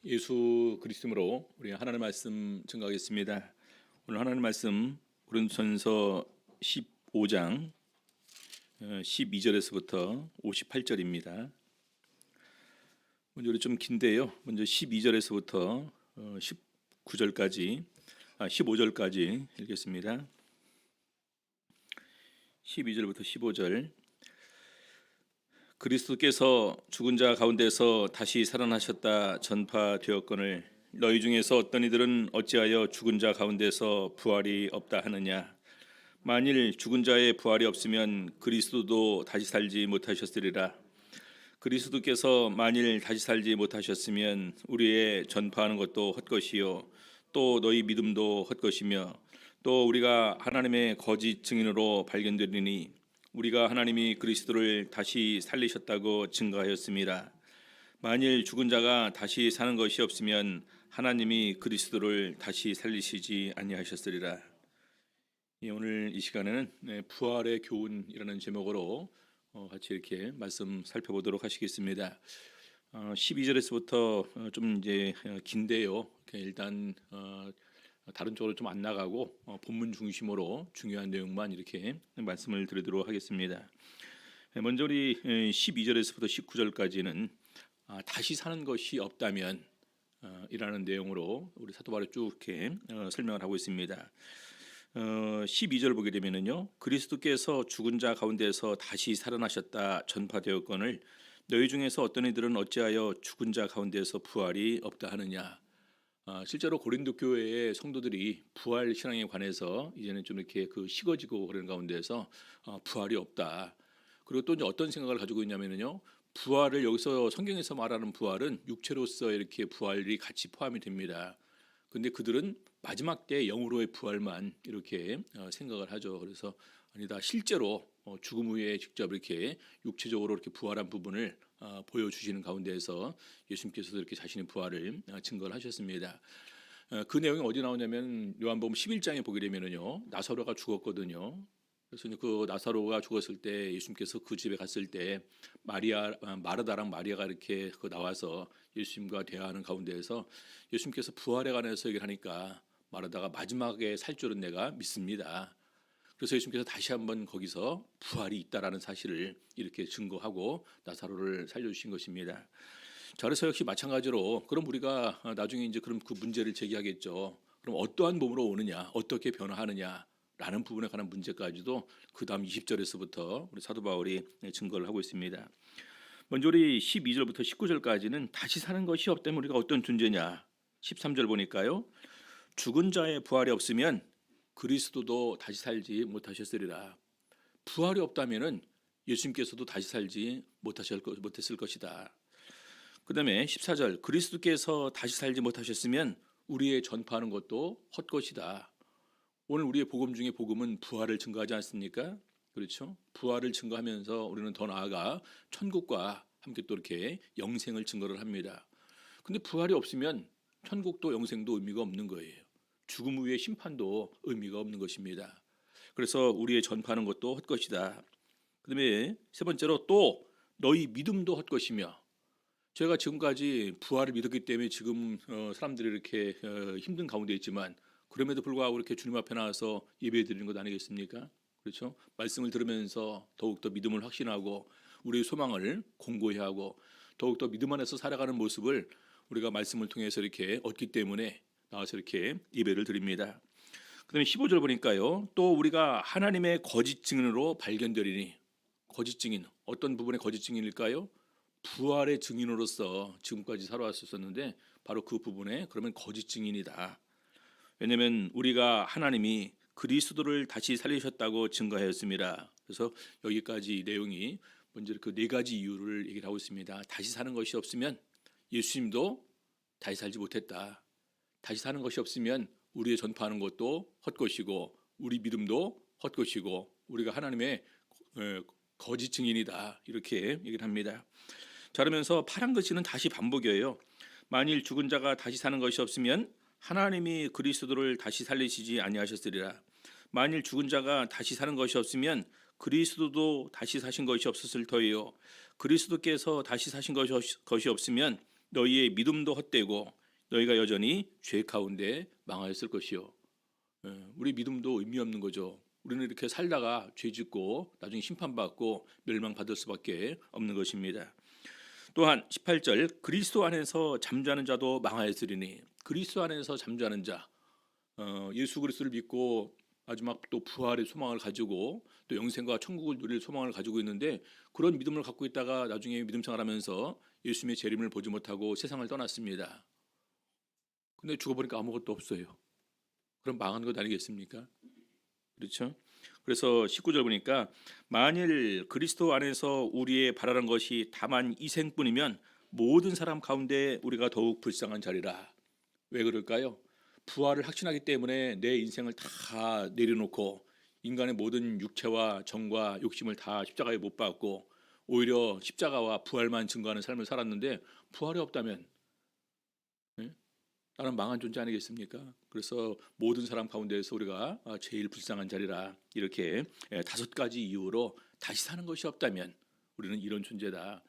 예수 그리스도로 우리 하나님의 말씀 증거하겠습니다. 오늘 하나님의 말씀 고린도전서 15장 12절에서부터 58절입니다. 먼저 우리 좀 긴데요. 먼저 12절에서부터 19절까지 15절까지 읽겠습니다. 12절부터 15절. 그리스도께서 죽은 자 가운데서 다시 살아나셨다 전파되었거늘 너희 중에서 어떤 이들은 어찌하여 죽은 자 가운데서 부활이 없다 하느냐. 만일 죽은 자의 부활이 없으면 그리스도도 다시 살지 못하셨으리라. 그리스도께서 만일 다시 살지 못하셨으면 우리의 전파하는 것도 헛것이요 또 너희 믿음도 헛것이며 또 우리가 하나님의 거짓 증인으로 발견되리니 우리가 하나님이 그리스도를 다시 살리셨다고 증거하였습니다. 만일 죽은 자가 다시 사는 것이 없으면 하나님이 그리스도를 다시 살리시지 아니하셨으리라. 오늘 이 시간에는 부활의 교훈이라는 제목으로 같이 이렇게 말씀 살펴보도록 하시겠습니다. 12절에서부터 좀 이제 긴데요. 일단 다른 쪽으로 좀 안 나가고 본문 중심으로 중요한 내용만 이렇게 말씀을 드리도록 하겠습니다. 먼저 우리 12절에서부터 19절까지는 다시 사는 것이 없다면 이라는 내용으로 우리 사도 바울이 쭉 이렇게 설명을 하고 있습니다. 12절 보게 되면은요, 그리스도께서 죽은 자 가운데서 다시 살아나셨다 전파되었거늘 너희 중에서 어떤 이들은 어찌하여 죽은 자 가운데서 부활이 없다 하느냐. 실제로 고린도 교회의 성도들이 부활 신앙에 관해서 이제는 좀 이렇게 식어지고 그런 가운데서 부활이 없다. 그리고 또 이제 어떤 생각을 가지고 있냐면요, 부활을 여기서 성경에서 말하는 부활은 육체로서 이렇게 부활이 같이 포함이 됩니다. 근데 그들은 마지막 때 영으로의 부활만 이렇게 생각을 하죠. 그래서 아니다, 실제로 죽음 후에 직접 이렇게 육체적으로 이렇게 부활한 부분을 보여주시는 가운데에서 예수님께서도 이렇게 자신의 부활을 증거를 하셨습니다. 그 내용이 어디 나오냐면 요한복음 11장에 보게 되면은요, 나사로가 죽었거든요. 그래서 그 나사로가 죽었을 때 예수님께서 그 집에 갔을 때 마르다랑 마리아가 이렇게 나와서 예수님과 대화하는 가운데에서 예수님께서 부활에 관해서 얘기를 하니까 마르다가 마지막에 살 줄은 내가 믿습니다. 그래서 예수님께서 다시 한번 거기서 부활이 있다라는 사실을 이렇게 증거하고 나사로를 살려주신 것입니다. 자, 그래서 역시 마찬가지로 그럼 우리가 나중에 이제 그럼 그 문제를 제기하겠죠. 그럼 어떠한 몸으로 오느냐, 어떻게 변화하느냐. 라는 부분에 관한 문제까지도 그 다음 20절에서부터 우리 사도 바울이 증거를 하고 있습니다. 먼저 우리 12절부터 19절까지는 다시 사는 것이 없다면 우리가 어떤 존재냐. 13절 보니까요, 죽은 자의 부활이 없으면 그리스도도 다시 살지 못하셨으리라. 부활이 없다면은 예수님께서도 다시 살지 못했을 것이다. 그 다음에 14절, 그리스도께서 다시 살지 못하셨으면 우리의 전파하는 것도 헛것이다. 오늘 우리의 복음 중에 복음은 부활을 증거하지 않습니까? 그렇죠? 부활을 증거하면서 우리는 더 나아가 천국과 함께 또 이렇게 영생을 증거를 합니다. 근데 부활이 없으면 천국도 영생도 의미가 없는 거예요. 죽음 후의 심판도 의미가 없는 것입니다. 그래서 우리의 전파하는 것도 헛것이다. 그다음에 세 번째로 또 너희 믿음도 헛것이며, 제가 지금까지 부활을 믿었기 때문에 지금 사람들이 이렇게 힘든 가운데 있지만 그럼에도 불구하고 이렇게 주님 앞에 나와서 예배 드리는 것 아니겠습니까? 그렇죠? 말씀을 들으면서 더욱더 믿음을 확신하고 우리의 소망을 공고히 하고 더욱더 믿음 안에서 살아가는 모습을 우리가 말씀을 통해서 이렇게 얻기 때문에 나와서 이렇게 예배를 드립니다. 그 다음에 15절 보니까요, 또 우리가 하나님의 거짓 증인으로 발견되리니, 거짓 증인, 어떤 부분의 거짓 증인일까요? 부활의 증인으로서 지금까지 살아왔었는데 바로 그 부분에 그러면 거짓 증인이다. 왜냐하면 우리가 하나님이 그리스도를 다시 살리셨다고 증거하였습니다. 그래서 여기까지 내용이 먼저 그 네 가지 이유를 얘기를 하고 있습니다. 다시 사는 것이 없으면 예수님도 다시 살지 못했다. 다시 사는 것이 없으면 우리의 전파하는 것도 헛것이고 우리 믿음도 헛것이고 우리가 하나님의 거짓 증인이다. 이렇게 얘기를 합니다. 자, 그러면서 파란 글씨는 다시 반복이에요. 만일 죽은 자가 다시 사는 것이 없으면 하나님이 그리스도를 다시 살리시지 아니하셨으리라. 만일 죽은 자가 다시 사는 것이 없으면 그리스도도 다시 사신 것이 없었을 터이요. 그리스도께서 다시 사신 것이 없으면 너희의 믿음도 헛되고 너희가 여전히 죄 가운데 망하였을 것이요. 우리 믿음도 의미 없는 거죠. 우리는 이렇게 살다가 죄 짓고 나중에 심판받고 멸망받을 수밖에 없는 것입니다. 또한 18절 그리스도 안에서 잠자는 자도 망하였으리니, 그리스도 안에서 잠자는 자, 예수 그리스도를 믿고 마지막 또 부활의 소망을 가지고 또 영생과 천국을 누릴 소망을 가지고 있는데, 그런 믿음을 갖고 있다가 나중에 믿음 생활하면서 예수님의 재림을 보지 못하고 세상을 떠났습니다. 근데 죽어보니까 아무것도 없어요. 그럼 망한 것 아니겠습니까? 그렇죠? 그래서 19절 보니까 만일 그리스도 안에서 우리의 바라는 것이 다만 이 생뿐이면 모든 사람 가운데 우리가 더욱 불쌍한 자리라. 왜 그럴까요? 부활을 확신하기 때문에 내 인생을 다 내려놓고 인간의 모든 육체와 정과 욕심을 다 십자가에 못 박고 오히려 십자가와 부활만 증거하는 삶을 살았는데, 부활이 없다면 나는 망한 존재 아니겠습니까? 그래서 모든 사람 가운데에서 우리가 제일 불쌍한 자리라, 이렇게 5가지 이유로 다시 사는 것이 없다면 우리는 이런 존재다.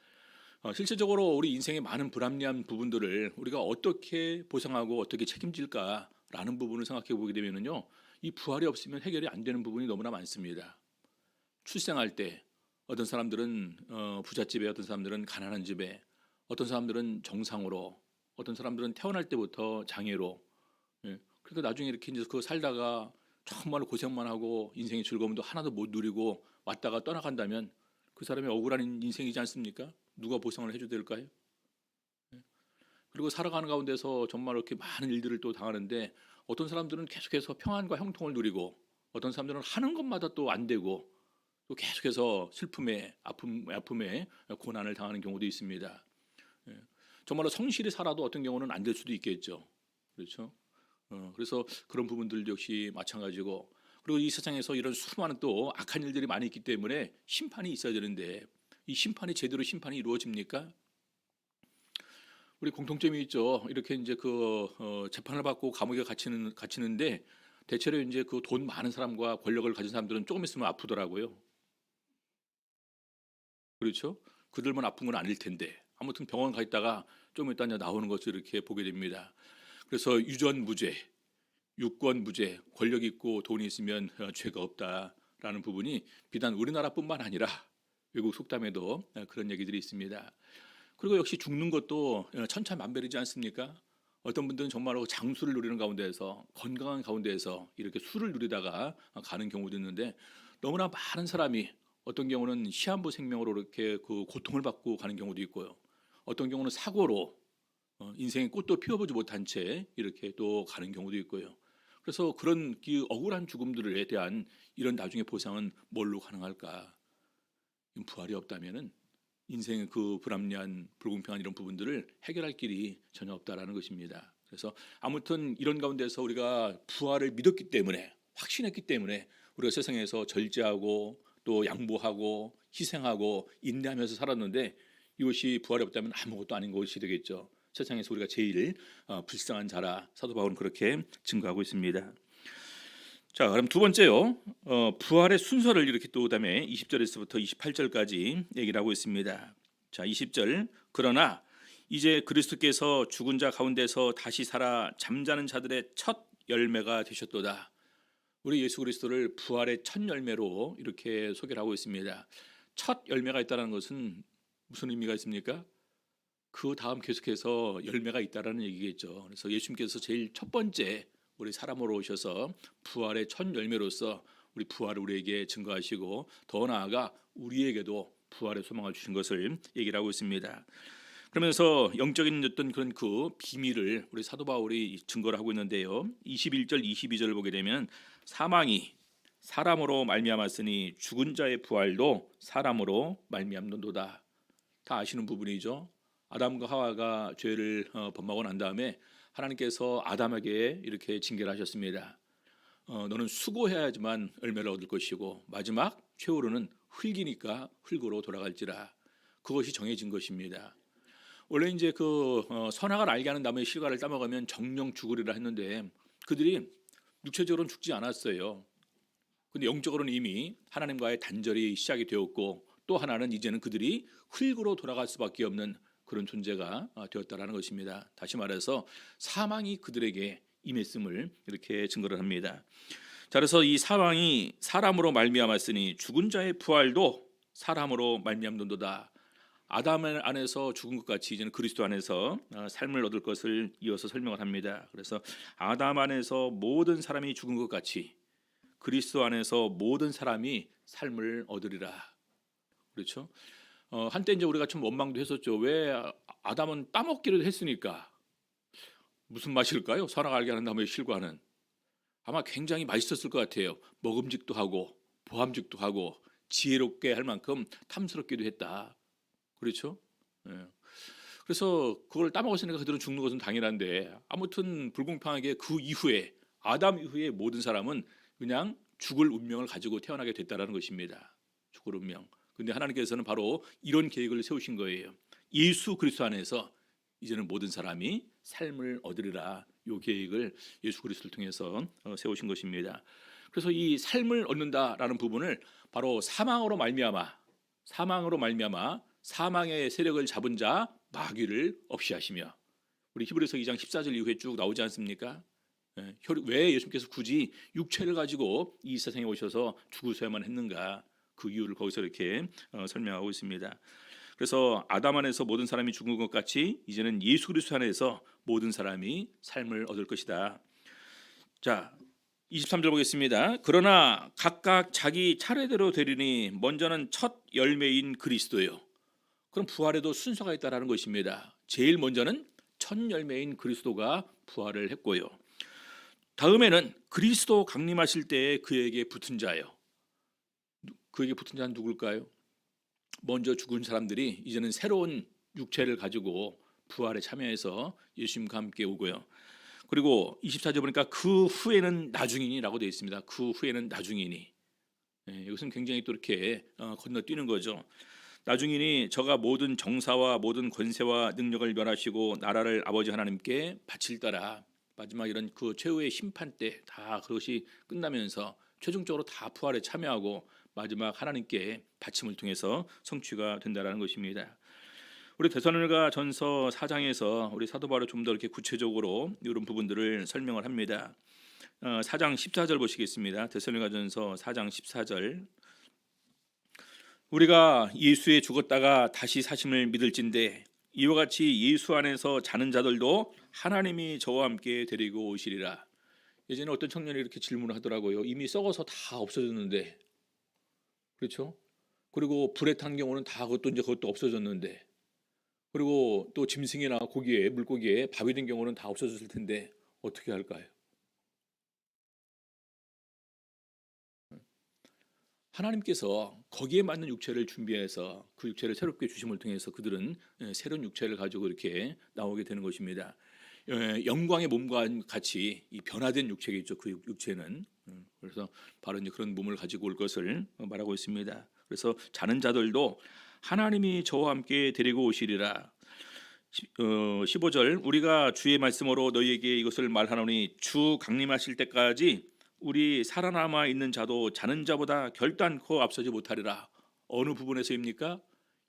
실질적으로 우리 인생의 많은 불합리한 부분들을 우리가 어떻게 보상하고 어떻게 책임질까라는 부분을 생각해 보게 되면요, 이 부활이 없으면 해결이 안 되는 부분이 너무나 많습니다. 출생할 때 어떤 사람들은 부잣집에, 어떤 사람들은 가난한 집에, 어떤 사람들은 정상으로, 어떤 사람들은 태어날 때부터 장애로. 그러니까 나중에 이렇게 이제 그 살다가 정말 고생만 하고 인생의 즐거움도 하나도 못 누리고 왔다가 떠나간다면 그 사람이 억울한 인생이지 않습니까? 누가 보상을 해줘야 될까요? 그리고 살아가는 가운데서 정말 이렇게 많은 일들을 또 당하는데, 어떤 사람들은 계속해서 평안과 형통을 누리고 어떤 사람들은 하는 것마다 또 안 되고 또 계속해서 슬픔에 아픔에 고난을 당하는 경우도 있습니다. 정말로 성실히 살아도 어떤 경우는 안 될 수도 있겠죠. 그렇죠? 그래서 그런 부분들 역시 마찬가지고, 그리고 이 세상에서 이런 수많은 또 악한 일들이 많이 있기 때문에 심판이 있어야 되는데, 이 심판이 제대로 심판이 이루어집니까? 우리 공통점이 있죠. 이렇게 이제 재판을 받고 감옥에 갇히는데 대체로 이제 그 돈 많은 사람과 권력을 가진 사람들은 조금 있으면 아프더라고요. 그렇죠? 그들만 아픈 건 아닐 텐데 아무튼 병원 가 있다가 좀 이따 이제 나오는 것을 이렇게 보게 됩니다. 그래서 유전무죄, 유권무죄, 권력 있고 돈이 있으면 죄가 없다라는 부분이 비단 우리나라뿐만 아니라 외국 속담에도 그런 얘기들이 있습니다. 그리고 역시 죽는 것도 천차만별이지 않습니까? 어떤 분들은 정말로 장수를 누리는 가운데에서, 건강한 가운데에서 이렇게 술을 누리다가 가는 경우도 있는데, 너무나 많은 사람이 어떤 경우는 시한부 생명으로 이렇게 그 고통을 받고 가는 경우도 있고요. 어떤 경우는 사고로 인생의 꽃도 피워보지 못한 채 이렇게 또 가는 경우도 있고요. 그래서 그런 억울한 죽음들에 대한 이런 나중에 보상은 뭘로 가능할까? 부활이 없다면은 인생의 그 불합리한 불공평한 이런 부분들을 해결할 길이 전혀 없다라는 것입니다. 그래서 아무튼 이런 가운데서 우리가 부활을 믿었기 때문에, 확신했기 때문에 우리가 세상에서 절제하고 또 양보하고 희생하고 인내하면서 살았는데, 이것이 부활이 없다면 아무것도 아닌 것이 되겠죠. 세상에서 우리가 제일 불쌍한 자라 사도 바울은 그렇게 증거하고 있습니다. 자, 그럼 두 번째요. 부활의 순서를 이렇게 또 그다음에 20절에서부터 28절까지 얘기를 하고 있습니다. 자, 20절. 그러나 이제 그리스도께서 죽은 자 가운데서 다시 살아 잠자는 자들의 첫 열매가 되셨도다. 우리 예수 그리스도를 부활의 첫 열매로 이렇게 소개를 하고 있습니다. 첫 열매가 있다는 것은 무슨 의미가 있습니까? 그 다음 계속해서 열매가 있다라는 얘기겠죠. 그래서 예수님께서 제일 첫 번째 우리 사람으로 오셔서 부활의 첫 열매로서 우리 부활을 우리에게 증거하시고, 더 나아가 우리에게도 부활의 소망을 주신 것을 얘기를 하고 있습니다. 그러면서 영적인 어떤 그런 그 비밀을 우리 사도 바울이 증거를 하고 있는데요. 21절 22절을 보게 되면 사망이 사람으로 말미암았으니 죽은 자의 부활도 사람으로 말미암는도다. 다 아시는 부분이죠. 아담과 하와가 죄를 범하고 난 다음에 하나님께서 아담에게 이렇게 징계를 하셨습니다. 너는 수고해야지만 열매를 얻을 것이고 마지막 최후로는 흙이니까 흙으로 돌아갈지라. 그것이 정해진 것입니다. 원래 이제 선악을 알게 하는 나무의 실과를 따먹으면 정령 죽으리라 했는데, 그들이 육체적으로는 죽지 않았어요. 근데 영적으로는 이미 하나님과의 단절이 시작이 되었고, 또 하나는 이제는 그들이 흙으로 돌아갈 수밖에 없는 그런 존재가 되었다라는 것입니다. 다시 말해서 사망이 그들에게 임했음을 이렇게 증거를 합니다. 자, 그래서 이 사망이 사람으로 말미암았으니 죽은 자의 부활도 사람으로 말미암는도다. 아담 안에서 죽은 것 같이 이제는 그리스도 안에서 삶을 얻을 것을 이어서 설명을 합니다. 그래서 아담 안에서 모든 사람이 죽은 것 같이 그리스도 안에서 모든 사람이 삶을 얻으리라. 그렇죠? 한때 이제 우리가 좀 원망도 했었죠. 왜 아담은 따먹기를 했으니까 무슨 맛일까요? 선악 알게 하는 나무의 실과는 아마 굉장히 맛있었을 것 같아요. 먹음직도 하고 보함직도 하고 지혜롭게 할 만큼 탐스럽기도 했다. 그렇죠? 예. 그래서 그걸 따먹었으니까 그들은 죽는 것은 당연한데 아무튼 불공평하게 그 이후에 아담 이후에 모든 사람은 그냥 죽을 운명을 가지고 태어나게 됐다라는 것입니다. 죽을 운명. 근데 하나님께서는 바로 이런 계획을 세우신 거예요. 예수 그리스도 안에서 이제는 모든 사람이 삶을 얻으리라. 이 계획을 예수 그리스도를 통해서 세우신 것입니다. 그래서 이 삶을 얻는다라는 부분을 바로 사망으로 말미암아 사망의 세력을 잡은 자 마귀를 없이 하시며, 우리 히브리서 2장 14절 이후에 쭉 나오지 않습니까? 왜 예수님께서 굳이 육체를 가지고 이 세상에 오셔서 죽으셔야만 했는가? 그 이유를 거기서 이렇게 설명하고 있습니다. 그래서 아담 안에서 모든 사람이 죽은 것 같이 이제는 예수 그리스도 안에서 모든 사람이 삶을 얻을 것이다. 자, 23절 보겠습니다. 그러나 각각 자기 차례대로 되리니 먼저는 첫 열매인 그리스도요. 그럼 부활에도 순서가 있다라는 것입니다. 제일 먼저는 첫 열매인 그리스도가 부활을 했고요. 다음에는 그리스도 강림하실 때에 그에게 붙은 자요. 그에게 붙은 자는 누굴까요? 먼저 죽은 사람들이 이제는 새로운 육체를 가지고 부활에 참여해서 예수님과 함께 오고요. 그리고 24절 보니까 그 후에는 나중이니라고 되어 있습니다. 그 후에는 나중이니. 이것은 굉장히 또 이렇게 건너뛰는 거죠. 나중이니 저가 모든 정사와 모든 권세와 능력을 멸하시고 나라를 아버지 하나님께 바칠따라. 마지막 이런 그 최후의 심판 때 다 그것이 끝나면서 최종적으로 다 부활에 참여하고 마지막 하나님께 바침을 통해서 성취가 된다라는 것입니다. 우리 데살로니가 전서 4장에서 우리 사도 바울이 좀 더 이렇게 구체적으로 이런 부분들을 설명을 합니다. 4장 14절 보시겠습니다. 데살로니가 전서 4장 14절. 우리가 예수에 죽었다가 다시 사심을 믿을진대 이와 같이 예수 안에서 자는 자들도 하나님이 저와 함께 데리고 오시리라. 예전에 어떤 청년이 이렇게 질문을 하더라고요. 이미 썩어서 다 없어졌는데, 그렇죠? 그리고 불에 탄 경우는 다 그것도 없어졌는데, 그리고 또 짐승이나 고기에 물고기에 밥이 된 경우는 다 없어졌을 텐데 어떻게 할까요? 하나님께서 거기에 맞는 육체를 준비해서 그 육체를 새롭게 주심을 통해서 그들은 새로운 육체를 가지고 이렇게 나오게 되는 것입니다. 영광의 몸과 같이 이 변화된 육체겠죠. 그 육체는. 그래서 바로 이제 그런 몸을 가지고 올 것을 말하고 있습니다. 그래서 자는 자들도 하나님이 저와 함께 데리고 오시리라. 15절 우리가 주의 말씀으로 너희에게 이것을 말하노니 주 강림하실 때까지 우리 살아남아 있는 자도 자는 자보다 결단코 앞서지 못하리라. 어느 부분에서입니까?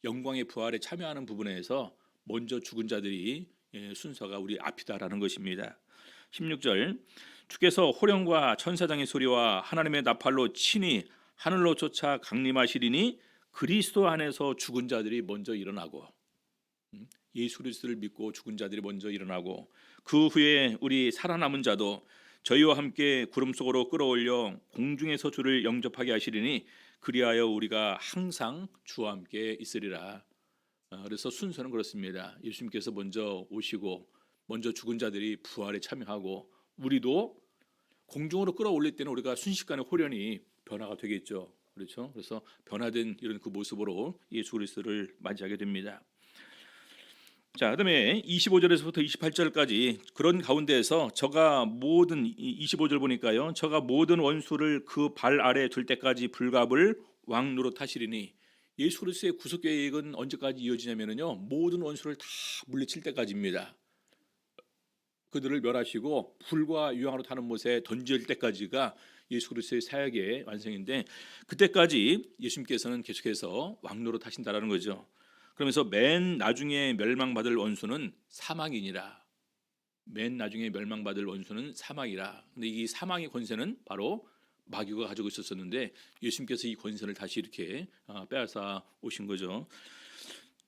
영광의 부활에 참여하는 부분에서 먼저 죽은 자들이 순서가 우리 앞이다라는 것입니다. 16절 주께서 호령과 천사장의 소리와 하나님의 나팔로 친히 하늘로 쫓아 강림하시리니 그리스도 안에서 죽은 자들이 먼저 일어나고, 예수 그리스도를 믿고 죽은 자들이 먼저 일어나고 그 후에 우리 살아남은 자도 저희와 함께 구름 속으로 끌어올려 공중에서 주를 영접하게 하시리니 그리하여 우리가 항상 주와 함께 있으리라. 그래서 순서는 그렇습니다. 예수님께서 먼저 오시고 먼저 죽은 자들이 부활에 참여하고 우리도 공중으로 끌어올릴 때는 우리가 순식간에 홀연히 변화가 되겠죠. 그렇죠? 그래서 변화된 이런 그 모습으로 예수 그리스도를 맞이하게 됩니다. 자, 그다음에 25절에서부터 28절까지 그런 가운데에서 저가 모든 25절 보니까요. 저가 모든 원수를 그 발 아래 둘 때까지 불갑을 왕노릇 하시리니, 예수 그리스도의 구속 계획은 언제까지 이어지냐면요. 모든 원수를 다 물리칠 때까지입니다. 그들을 멸하시고 불과 유황으로 타는 못에 던질 때까지가 예수 그리스도의 사역의 완성인데, 그때까지 예수님께서는 계속해서 왕노릇 하신다라는 거죠. 그러면서 맨 나중에 멸망받을 원수는 사망이니라. 맨 나중에 멸망받을 원수는 사망이라. 근데 이 사망의 권세는 바로 마귀가 가지고 있었었는데 예수님께서 이 권세를 다시 이렇게 빼앗아 오신 거죠.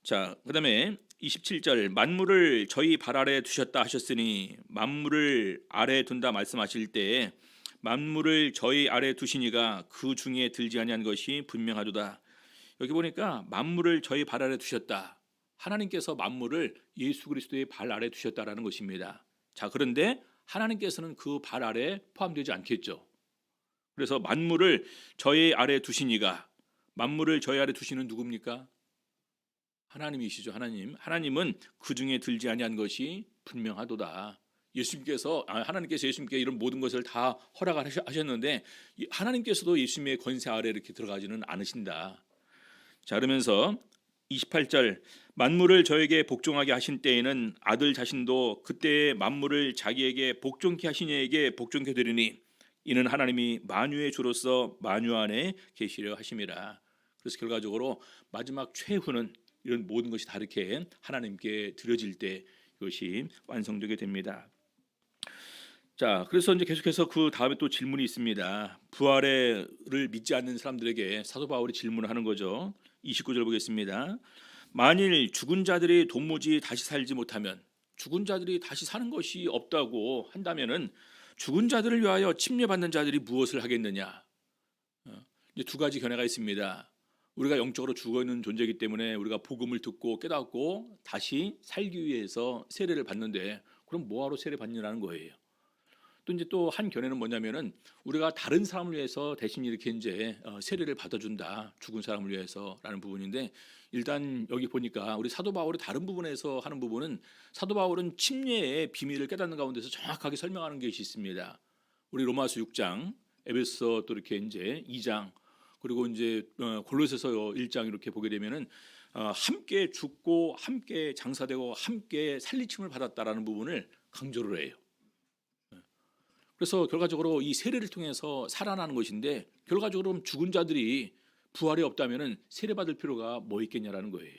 자, 그다음에 27절 만물을 저희 발 아래 두셨다 하셨으니 만물을 아래 둔다 말씀하실 때에 만물을 저희 아래 두시니가 그 중에 들지 아니한 것이 분명하도다. 여기 보니까 만물을 저희 발 아래 두셨다. 하나님께서 만물을 예수 그리스도의 발 아래 두셨다라는 것입니다. 자, 그런데 하나님께서는 그 발 아래 포함되지 않겠죠. 그래서 만물을 저희 아래 두시니가, 만물을 저희 아래 두시는 누굽니까? 하나님이시죠. 하나님은 그 중에 들지 아니한 것이 분명하도다. 하나님께서 예수님께 이런 모든 것을 다 허락하셨는데 하나님께서도 예수님의 권세 아래 이렇게 들어가지는 않으신다. 자, 그러면서 28절 만물을 저에게 복종하게 하신 때에는 아들 자신도 그때의 만물을 자기에게 복종케 하신 이에게 복종케 되리니 이는 하나님이 만유의 주로서 만유 안에 계시려 하심이라. 그래서 결과적으로 마지막 최후는 이런 모든 것이 다 이렇게 하나님께 드려질 때 이것이 완성되게 됩니다. 자, 그래서 이제 계속해서 그 다음에 또 질문이 있습니다. 부활을 믿지 않는 사람들에게 사도 바울이 질문을 하는 거죠. 29절 보겠습니다. 만일 죽은 자들이 도무지 다시 살지 못하면, 죽은 자들이 다시 사는 것이 없다고 한다면은 죽은 자들을 위하여 침례받는 자들이 무엇을 하겠느냐? 이제 두 가지 견해가 있습니다. 우리가 영적으로 죽어 있는 존재이기 때문에 우리가 복음을 듣고 깨닫고 다시 살기 위해서 세례를 받는데 그럼 뭐하러 세례 받느냐는 거예요. 또 한 견해는 뭐냐면은 우리가 다른 사람을 위해서 대신 이렇게 이제 세례를 받아준다, 죽은 사람을 위해서라는 부분인데, 일단 여기 보니까 우리 사도 바울이 다른 부분에서 하는 부분은 사도 바울은 침례의 비밀을 깨닫는 가운데서 정확하게 설명하는 것이 있습니다. 우리 로마서 6장, 에베소 또 이렇게 이제 2장, 그리고 이제 골로새서 1장 이렇게 보게 되면은 함께 죽고 함께 장사되고 함께 살리침을 받았다라는 부분을 강조를 해요. 그래서 결과적으로 이 세례를 통해서 살아나는 것인데, 결과적으로 죽은 자들이 부활이 없다면은 세례 받을 필요가 뭐 있겠냐라는 거예요.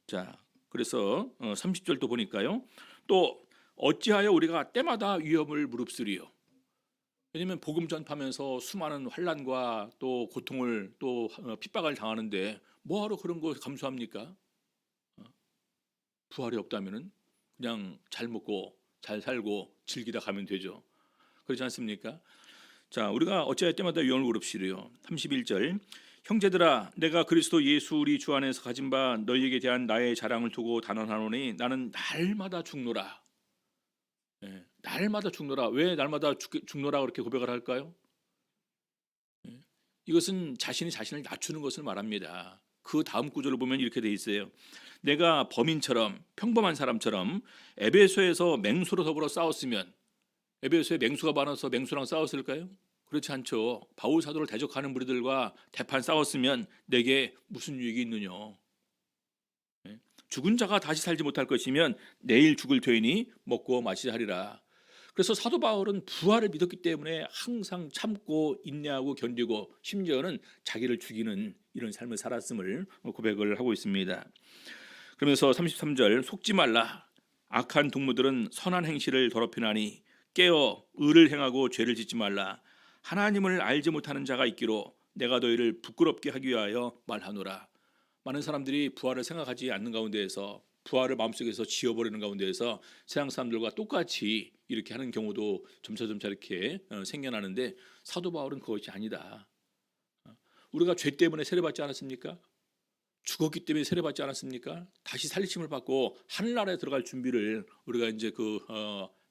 자, 그래서 30절도 보니까요. 또 어찌하여 우리가 때마다 위험을 무릅쓰리요. 왜냐하면 복음 전파하면서 수많은 환난과 또 고통을 또 핍박을 당하는데 뭐하러 그런 거 감수합니까? 부활이 없다면은 그냥 잘 먹고 잘 살고 즐기다 가면 되죠. 그렇지 않습니까? 자, 우리가 어찌할 때마다 위험을 무릅쓰리요. 31절 형제들아 내가 그리스도 예수 우리 주 안에서 가진 바 너희에게 대한 나의 자랑을 두고 단언하노니 나는 날마다 죽노라. 날마다 죽노라. 왜 날마다 죽노라 그렇게 고백을 할까요? 이것은 자신이 자신을 낮추는 것을 말합니다. 그 다음 구절을 보면 이렇게 돼 있어요. 내가 범인처럼 평범한 사람처럼 에베소에서 맹수로 더불어 싸웠으면, 에베소에 맹수가 많아서 맹수랑 싸웠을까요? 그렇지 않죠. 바울 사도를 대적하는 무리들과 대판 싸웠으면 내게 무슨 유익이 있느냐. 죽은 자가 다시 살지 못할 것이면 내일 죽을 터이니 먹고 마시자 하리라. 그래서 사도 바울은 부활을 믿었기 때문에 항상 참고 인내하고 견디고 심지어는 자기를 죽이는 이런 삶을 살았음을 고백을 하고 있습니다. 그러면서 33절 속지 말라. 악한 동무들은 선한 행실을 더럽히나니 깨어 의를 행하고 죄를 짓지 말라. 하나님을 알지 못하는 자가 있기로 내가 너희를 부끄럽게 하기 위하여 말하노라. 많은 사람들이 부활을 생각하지 않는 가운데에서, 부활을 마음속에서 지워버리는 가운데에서 세상 사람들과 똑같이 이렇게 하는 경우도 점차점차 이렇게 생겨나는데, 사도 바울은 그것이 아니다. 우리가 죄 때문에 세례받지 않았습니까? 죽었기 때문에 세례받지 않았습니까? 다시 살리심을 받고 하늘나라에 들어갈 준비를 우리가 이제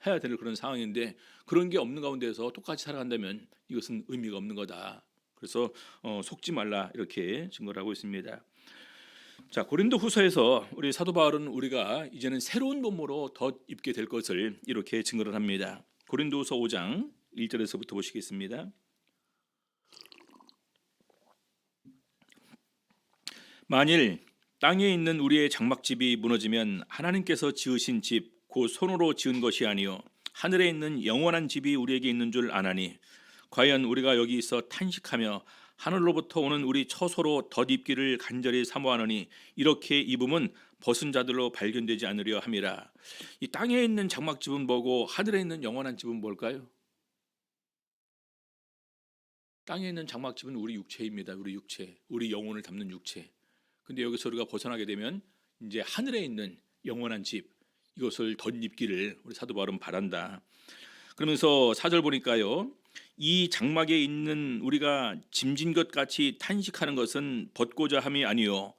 해야 되는 그런 상황인데, 그런 게 없는 가운데서 똑같이 살아간다면 이것은 의미가 없는 거다. 그래서 속지 말라 이렇게 증거를 하고 있습니다. 자, 고린도후서에서 우리 사도 바울은 우리가 이제는 새로운 몸으로 덧 입게 될 것을 이렇게 증거를 합니다. 고린도후서 5장 1절에서부터 보시겠습니다. 만일 땅에 있는 우리의 장막집이 무너지면 하나님께서 지으신 집 곧 손으로 지은 것이 아니요 하늘에 있는 영원한 집이 우리에게 있는 줄 아나니 과연 우리가 여기 있어 탄식하며 하늘로부터 오는 우리 처소로 덧입기를 간절히 사모하노니 이렇게 입음은 벗은 자들로 발견되지 않으려 함이라. 이 땅에 있는 장막집은 뭐고 하늘에 있는 영원한 집은 뭘까요? 땅에 있는 장막집은 우리 육체입니다. 우리 육체, 우리 영혼을 담는 육체. 근데 여기서 우리가 벗어나게 되면 이제 하늘에 있는 영원한 집, 이것을 덧입기를 우리 사도 바울은 바란다. 그러면서 4절 보니까요, 이 장막에 있는 우리가 짐진 것 같이 탄식하는 것은 벗고자 함이 아니요.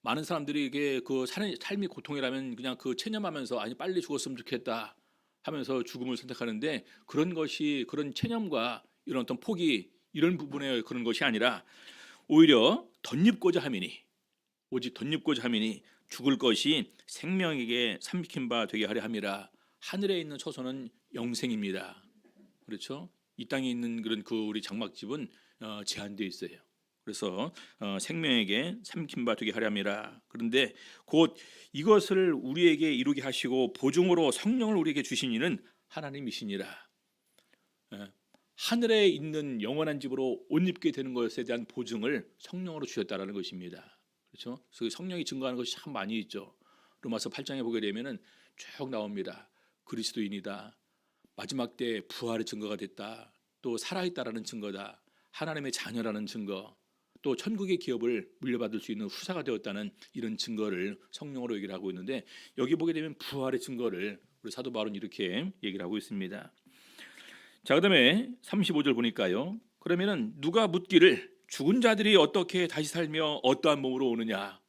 많은 사람들이 이게 그 삶이 고통이라면 그냥 그 체념하면서 아니 빨리 죽었으면 좋겠다 하면서 죽음을 선택하는데, 그런 것이 그런 체념과 이런 어떤 포기, 이런 부분에 그런 것이 아니라 오히려 덧입고자 함이니, 오직 덧입고자 함이니 죽을 것이 생명에게 삼킨 바 되게 하려 함이라. 하늘에 있는 처소는 영생입니다. 그렇죠? 이 땅에 있는 그런 그 우리 장막집은 제한되어 있어요. 그래서 생명에게 삼킨 바 되게 하려 함이라. 그런데 곧 이것을 우리에게 이루게 하시고 보증으로 성령을 우리에게 주신 이는 하나님이시니라. 하늘에 있는 영원한 집으로 옷 입게 되는 것에 대한 보증을 성령으로 주셨다라는 것입니다. 그렇죠? 그래서 성령이 증거하는 것이 참 많이 있죠. 로마서 8장에 보게 되면은 쭉 나옵니다. 그리스도인이다. 마지막 때 부활의 증거가 됐다. 또 살아있다라는 증거다. 하나님의 자녀라는 증거. 또 천국의 기업을 물려받을 수 있는 후사가 되었다는 이런 증거를 성령으로 얘기를 하고 있는데, 여기 보게 되면 부활의 증거를 우리 사도 바울은 이렇게 얘기를 하고 있습니다. 자, 그다음에 35절 보니까요. 그러면은 누가 묻기를 죽은 자들이 어떻게 다시 살며 어떠한 몸으로 오느냐.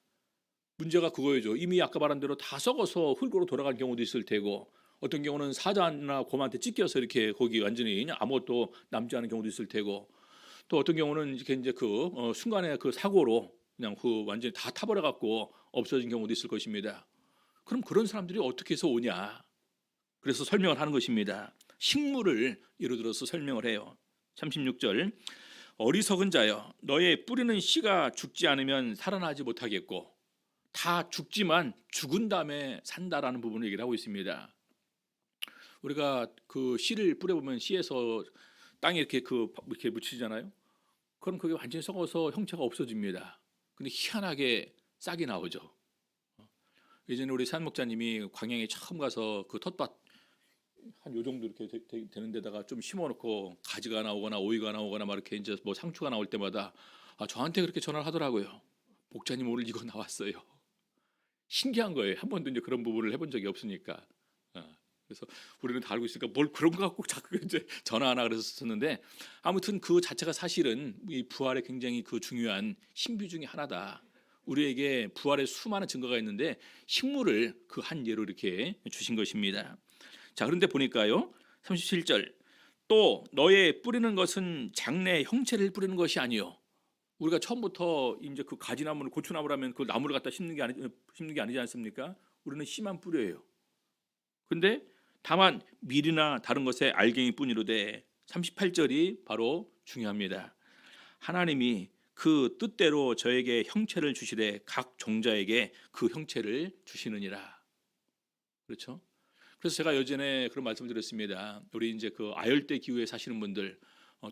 문제가 그거죠. 이미 아까 말한 대로 다 썩어서 흙으로 돌아간 경우도 있을 테고, 어떤 경우는 사자나 곰한테 찢겨서 이렇게 거기 완전히 아무것도 남지 않은 경우도 있을 테고, 또 어떤 경우는 이렇게 이제 그 순간에 그 사고로 그냥 그 완전히 다 타버려 갖고 없어진 경우도 있을 것입니다. 그럼 그런 사람들이 어떻게 해서 오냐? 그래서 설명을 하는 것입니다. 식물을 예로 들어서 설명을 해요. 36절, 어리석은 자여 너의 뿌리는 씨가 죽지 않으면 살아나지 못하겠고, 다 죽지만 죽은 다음에 산다라는 부분을 얘기를 하고 있습니다. 우리가 그 씨를 뿌려보면 씨에서 땅에 이렇게 묻히잖아요. 그럼 그게 완전히 썩어서 형체가 없어집니다. 근데 희한하게 싹이 나오죠. 예전에 우리 산 목자님이 광양에 처음 가서 그 텃밭 한 요 정도 이렇게 되는 데다가 좀 심어놓고 가지가 나오거나 오이가 나오거나 막 이렇게 이제 뭐 상추가 나올 때마다 저한테 그렇게 전화를 하더라고요. 목자님 오늘 이거 나왔어요. 신기한 거예요. 한 번도 이제 그런 부분을 해본 적이 없으니까. 그래서 우리는 다 알고 있으니까 뭘 그런 거 갖고 자꾸 이제 전화하나 그랬었는데, 아무튼 그 자체가 사실은 이 부활의 굉장히 그 중요한 신비 중에 하나다. 우리에게 부활의 수많은 증거가 있는데 식물을 그 한 예로 이렇게 주신 것입니다. 자, 그런데 보니까요, 37절, 또 너의 뿌리는 것은 장래 형체를 뿌리는 것이 아니요. 우리가 처음부터 이제 그 가지나무를 고추나무라면 그 나무를 갖다 심는 게 아니지 않습니까? 우리는 씨만 뿌려요. 근데 다만 밀이나 다른 것의 알갱이뿐이로되, 38절이 바로 중요합니다. 하나님이 그 뜻대로 저에게 형체를 주시되 각 종자에게 그 형체를 주시느니라. 그렇죠? 그래서 제가 예전에 그런 말씀을 드렸습니다. 우리 이제 그 아열대 기후에 사시는 분들,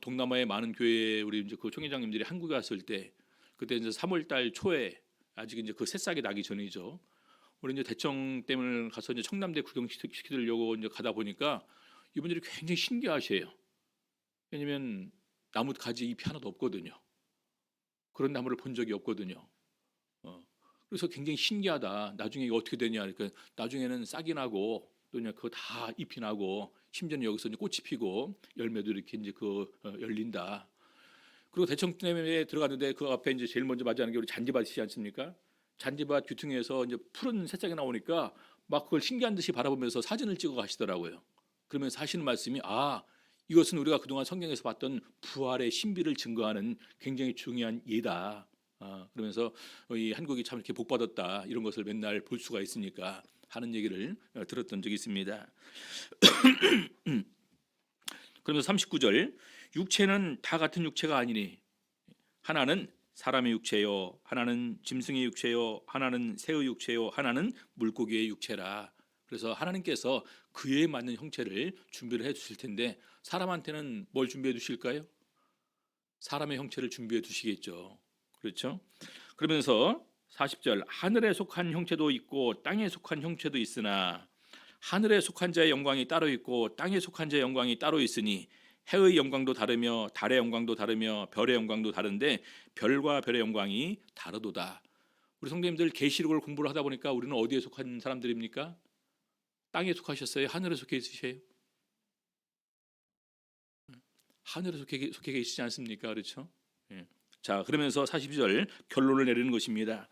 동남아의 많은 교회 우리 이제 그 총회장님들이 한국에 왔을 때, 그때 이제 3월달 초에 아직 이제 그 새싹이 나기 전이죠. 우리 이제 대청 댐을 가서 이제 청남대 구경시키려고 이제 가다 보니까 이분들이 굉장히 신기하셔요. 왜냐면 나무 가지 잎이 하나도 없거든요. 그런 나무를 본 적이 없거든요. 그래서 굉장히 신기하다. 나중에 이거 어떻게 되냐? 그러니까 나중에는 싹이 나고 또 그냥 그거 다 잎이 나고 심지어는 여기서 이제 꽃이 피고 열매도 이렇게 이제 열린다. 그리고 대청댐에 들어갔는데 그 앞에 이제 제일 먼저 맞이하는 게 우리 잔디밭이지 않습니까? 잔디밭 귀퉁이에서 이제 푸른 새싹이 나오니까 막 그걸 신기한 듯이 바라보면서 사진을 찍어 가시더라고요. 그러면서 하시는 말씀이 이것은 우리가 그동안 성경에서 봤던 부활의 신비를 증거하는 굉장히 중요한 예다. 그러면서 이 한국이 참 이렇게 복받았다, 이런 것을 맨날 볼 수가 있으니까 하는 얘기를 들었던 적이 있습니다. 그러면서 39절, 육체는 다 같은 육체가 아니니 하나는 사람의 육체요, 하나는 짐승의 육체요, 하나는 새의 육체요, 하나는 물고기의 육체라. 그래서 하나님께서 그에 맞는 형체를 준비를 해 주실 텐데, 사람한테는 뭘 준비해 주실까요? 사람의 형체를 준비해 두시겠죠. 그렇죠? 그러면서 40절 하늘에 속한 형체도 있고 땅에 속한 형체도 있으나 하늘에 속한 자의 영광이 따로 있고 땅에 속한 자의 영광이 따로 있으니 해의 영광도 다르며 달의 영광도 다르며 별의 영광도 다른데 별과 별의 영광이 다르도다. 우리 성도님들 계시록을 공부를 하다 보니까 우리는 어디에 속한 사람들입니까? 땅에 속하셨어요? 하늘에 속해 있으세요? 하늘에 속해 계시지 않습니까? 그렇죠? 예. 자, 그러면서 42절 결론을 내리는 것입니다.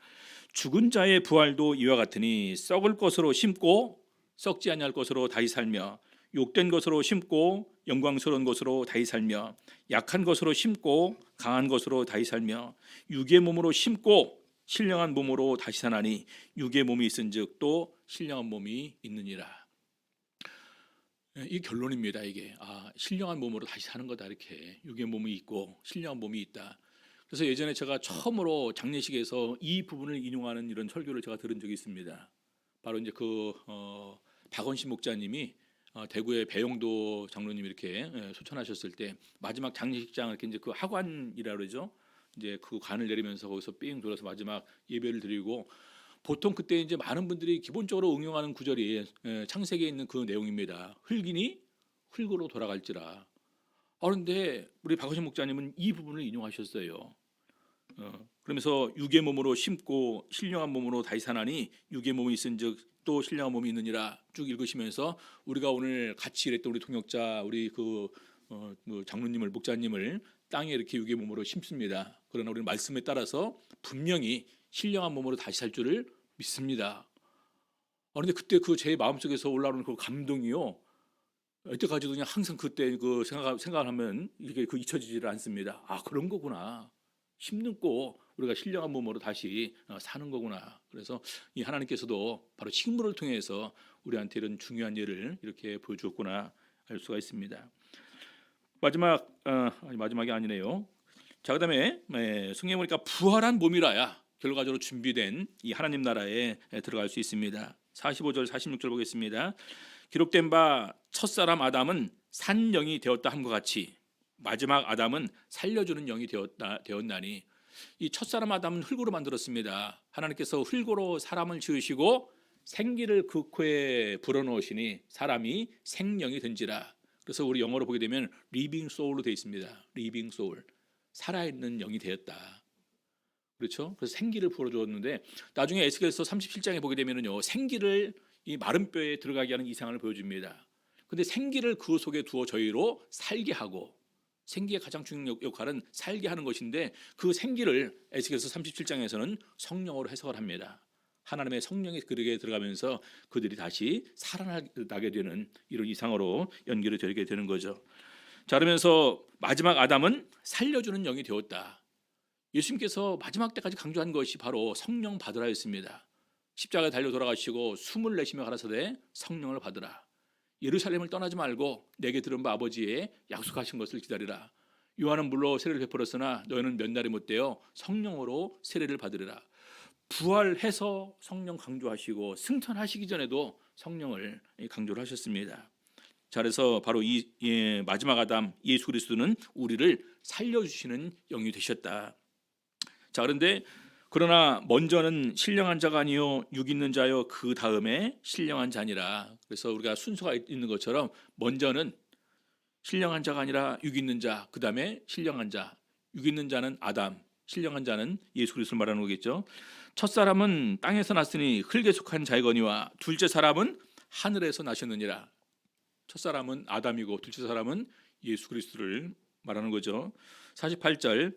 죽은 자의 부활도 이와 같으니 썩을 것으로 심고 썩지 아니할 것으로 다시 살며 욕된 것으로 심고 영광스러운 것으로 다시 살며 약한 것으로 심고 강한 것으로 다시 살며 육의 몸으로 심고 신령한 몸으로 다시 사나니 육의 몸이 있은즉 또 신령한 몸이 있느니라. 이 결론입니다. 이게 신령한 몸으로 다시 사는 거다. 이렇게 육의 몸이 있고 신령한 몸이 있다. 그래서 예전에 제가 처음으로 장례식에서 이 부분을 인용하는 이런 설교를 제가 들은 적이 있습니다. 바로 이제 박원신 목자님이 대구의 배용도 장로님이 이렇게 소천하셨을 때 마지막 장례식장 이렇게 이제 그 하관이라 그러죠. 이제 그 관을 내리면서 거기서 삥 돌아서 마지막 예배를 드리고 보통 그때 이제 많은 분들이 기본적으로 응용하는 구절이 창세기에 있는 그 내용입니다. 흙이니 흙으로 돌아갈지라. 그런데 우리 박원신 목자님은 이 부분을 인용하셨어요. 그러면서 육의 몸으로 심고 신령한 몸으로 다시 사나니 육의 몸이 있은즉 또 신령한 몸이 있느니라 쭉 읽으시면서 우리가 오늘 같이 일했던 우리 통역자 우리 장로님을 목자님을 땅에 이렇게 육의 몸으로 심습니다. 그러나 우리는 말씀에 따라서 분명히 신령한 몸으로 다시 살 줄을 믿습니다. 그런데 그때 제 마음속에서 올라오는 그 감동이요. 이때까지도 그냥 항상 그때 생각을 하면 이게 잊혀지지를 않습니다. 그런 거구나. 힘있고 우리가 신령한 몸으로 다시 사는 거구나. 그래서 이 하나님께서도 바로 식물을 통해서 우리한테 이런 중요한 예를 이렇게 보여주었구나 알 수가 있습니다. 마지막이 아니네요. 자, 그다음에 성경에 보니까 부활한 몸이라야 결과적으로 준비된 이 하나님 나라에 들어갈 수 있습니다. 45절 46절 보겠습니다. 기록된 바 첫사람 아담은 산 영이 되었다 함과 같이 마지막 아담은 살려주는 영이 되었나니 이 첫사람 아담은 흙으로 만들었습니다. 하나님께서 흙으로 사람을 지으시고 생기를 그 코에 불어넣으시니 사람이 생명이 된지라. 그래서 우리 영어로 보게 되면 living soul로 되어 있습니다. living soul, 살아있는 영이 되었다. 그렇죠? 그래서 생기를 불어주었는데 나중에 에스겔서 37장에 보게 되면요 생기를 이 마른 뼈에 들어가게 하는 이상을 보여줍니다. 근데 생기를 그 속에 두어 저희로 살게 하고 생기의 가장 중요한 역할은 살게 하는 것인데 그 생기를 에스겔서 37장에서는 성령으로 해석을 합니다. 하나님의 성령이 그들에게 들어가면서 그들이 다시 살아나게 되는 이런 이상으로 연결이 되게 되는 거죠. 자, 그러면서 마지막 아담은 살려주는 영이 되었다. 예수님께서 마지막 때까지 강조한 것이 바로 성령 받으라였습니다. 십자가에 달려 돌아가시고 숨을 내쉬며 가라사대 성령을 받으라. 예루살렘을 떠나지 말고 내게 들은 바 아버지의 약속하신 것을 기다리라. 요한은 물로 세례를 베풀었으나 너희는 몇 날이 못되어 성령으로 세례를 받으리라. 부활해서 성령 강조하시고 승천하시기 전에도 성령을 강조를 하셨습니다. 자, 그래서 바로 이 마지막 아담 예수 그리스도는 우리를 살려주시는 영이 되셨다. 자, 그러나 먼저는 신령한 자가 아니요 육 있는 자요 그 다음에 신령한 자니라. 그래서 우리가 순서가 있는 것처럼 먼저는 신령한 자가 아니라 육 있는 자, 그 다음에 신령한 자. 육 있는 자는 아담, 신령한 자는 예수 그리스도를 말하는 거겠죠. 첫 사람은 땅에서 났으니 흙에 속한 자이거니와 둘째 사람은 하늘에서 나셨느니라. 첫 사람은 아담이고 둘째 사람은 예수 그리스도를 말하는 거죠. 48절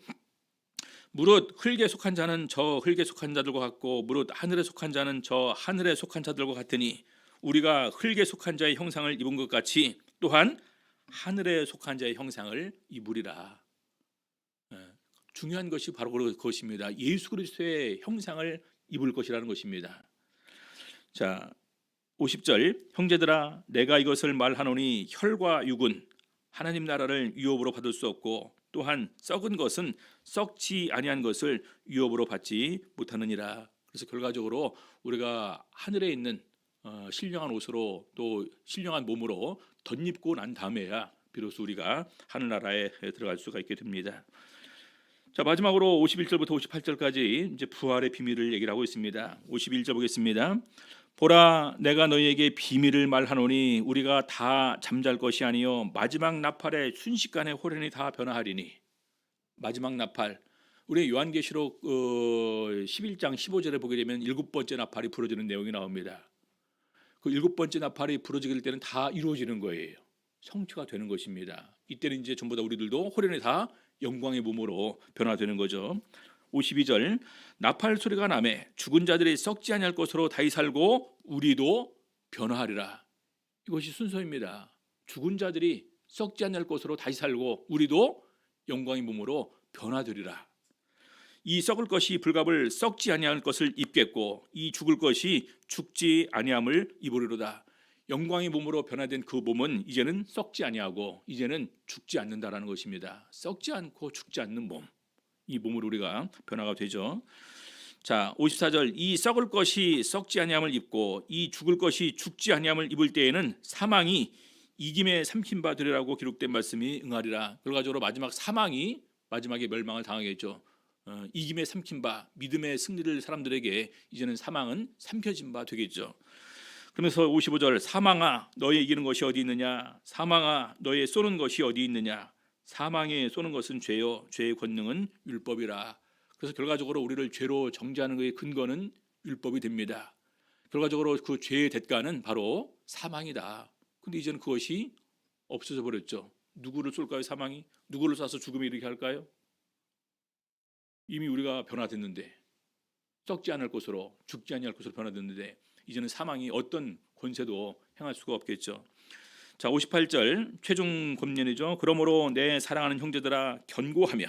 무릇 흙에 속한 자는 저 흙에 속한 자들과 같고 무릇 하늘에 속한 자는 저 하늘에 속한 자들과 같으니 우리가 흙에 속한 자의 형상을 입은 것 같이 또한 하늘에 속한 자의 형상을 입으리라. 중요한 것이 바로 그것입니다. 예수 그리스도의 형상을 입을 것이라는 것입니다. 자, 50절 형제들아 내가 이것을 말하노니 혈과 육은 하나님 나라를 유업으로 받을 수 없고 또한 썩은 것은 썩지 아니한 것을 유업으로 받지 못하느니라. 그래서 결과적으로 우리가 하늘에 있는 신령한 옷으로 또 신령한 몸으로 덧입고 난 다음에야 비로소 우리가 하늘나라에 들어갈 수가 있게 됩니다. 자, 마지막으로 51절부터 58절까지 이제 부활의 비밀을 얘기를 하고 있습니다. 51절 보겠습니다. 보라, 내가 너희에게 비밀을 말하노니 우리가 다 잠잘 것이 아니요 마지막 나팔에 순식간에 호련히 다 변화하리니. 마지막 나팔, 우리 요한계시록 11장 15절에 보게 되면 일곱 번째 나팔이 부러지는 내용이 나옵니다. 그 일곱 번째 나팔이 부러질 때는 다 이루어지는 거예요. 성취가 되는 것입니다. 이때는 이제 전부 다 우리들도 호련히 다 영광의 몸으로 변화되는 거죠. 52절, 나팔 소리가 나매 죽은 자들이 썩지 아니할 것으로 다시 살고 우리도 변화하리라. 이것이 순서입니다. 죽은 자들이 썩지 아니할 것으로 다시 살고 우리도 영광의 몸으로 변화되리라. 이 썩을 것이 불갑을 썩지 아니할 것을 입겠고 이 죽을 것이 죽지 아니함을 입으리로다. 영광의 몸으로 변화된 그 몸은 이제는 썩지 아니하고 이제는 죽지 않는다라는 것입니다. 썩지 않고 죽지 않는 몸, 이 몸으로 우리가 변화가 되죠. 자, 54절, 이 썩을 것이 썩지 아니함을 입고 이 죽을 것이 죽지 아니함을 입을 때에는 사망이 이김에 삼킨 바 되리라고 기록된 말씀이 응하리라. 결과적으로 마지막 사망이 마지막에 멸망을 당하겠죠. 이김에 삼킨 바, 믿음의 승리를 사람들에게 이제는 사망은 삼켜진 바 되겠죠. 그러면서 55절, 사망아 너의 이기는 것이 어디 있느냐, 사망아 너의 쏘는 것이 어디 있느냐. 사망에 쏘는 것은 죄요 죄의 권능은 율법이라. 그래서 결과적으로 우리를 죄로 정죄하는 것의 근거는 율법이 됩니다. 결과적으로 그 죄의 대가는 바로 사망이다. 근데 이제는 그것이 없어져 버렸죠. 누구를 쏠까요? 사망이 누구를 쏴서 죽음이 이렇게 할까요? 이미 우리가 변화됐는데, 썩지 않을 것으로 죽지 아니할 것으로 변화됐는데 이제는 사망이 어떤 권세도 행할 수가 없겠죠. 자, 58절 최종 권면이죠. 그러므로 내 사랑하는 형제들아 견고하며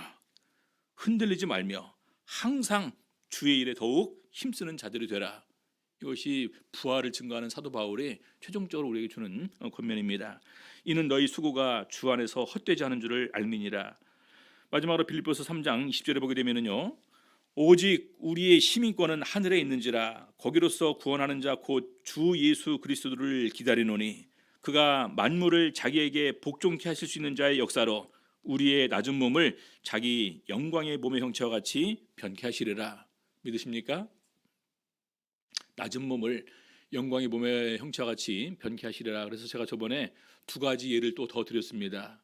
흔들리지 말며 항상 주의 일에 더욱 힘쓰는 자들이 되라. 이것이 부활을 증거하는 사도 바울이 최종적으로 우리에게 주는 권면입니다. 이는 너희 수고가 주 안에서 헛되지 않은 줄을 알미니라. 마지막으로 빌립보서 3장 20절에 보게 되면은요, 오직 우리의 시민권은 하늘에 있는지라 거기로서 구원하는 자 곧 주 예수 그리스도를 기다리노니 그가 만물을 자기에게 복종케 하실 수 있는 자의 역사로 우리의 낮은 몸을 자기 영광의 몸의 형체와 같이 변케 하시리라. 믿으십니까? 낮은 몸을 영광의 몸의 형체와 같이 변케 하시리라. 그래서 제가 저번에 두 가지 예를 또 더 드렸습니다.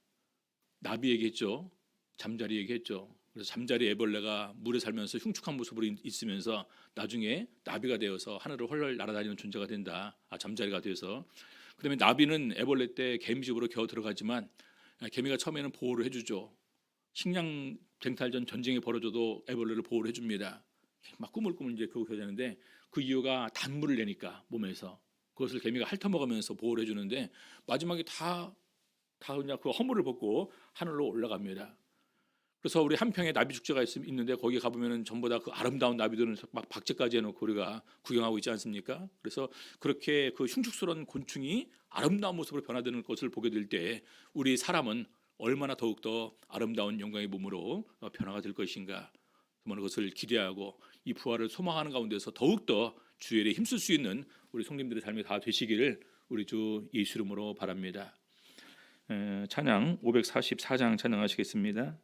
나비 얘기했죠. 잠자리 얘기했죠. 그래서 잠자리 애벌레가 물에 살면서 흉측한 모습으로 있으면서 나중에 나비가 되어서 하늘을 헐헐 날아다니는 존재가 된다. 잠자리가 되어서. 그다음에 나비는 애벌레 때 개미집으로 겨우 들어가지만 개미가 처음에는 보호를 해주죠. 식량 쟁탈전 전쟁이 벌어져도 애벌레를 보호를 해줍니다. 막 꾸물꾸물 이제 그거 해야 되는데 그 이유가 단물을 내니까 몸에서 그것을 개미가 핥아먹으면서 보호를 해주는데 마지막에 다 그냥 그 허물을 벗고 하늘로 올라갑니다. 그래서 우리 한평에 나비 축제가 있는데 거기 가보면은 전부 다 그 아름다운 나비들은 막 박제까지 해놓고 우리가 구경하고 있지 않습니까? 그래서 그렇게 그 흉측스러운 곤충이 아름다운 모습으로 변화되는 것을 보게 될 때 우리 사람은 얼마나 더욱더 아름다운 영광의 몸으로 변화가 될 것인가, 정말 그것을 기대하고 이 부활을 소망하는 가운데서 더욱더 주의 일에 힘쓸 수 있는 우리 성님들의 삶이 다 되시기를 우리 주 예수 이름으로 바랍니다. 찬양 544장 찬양하시겠습니다.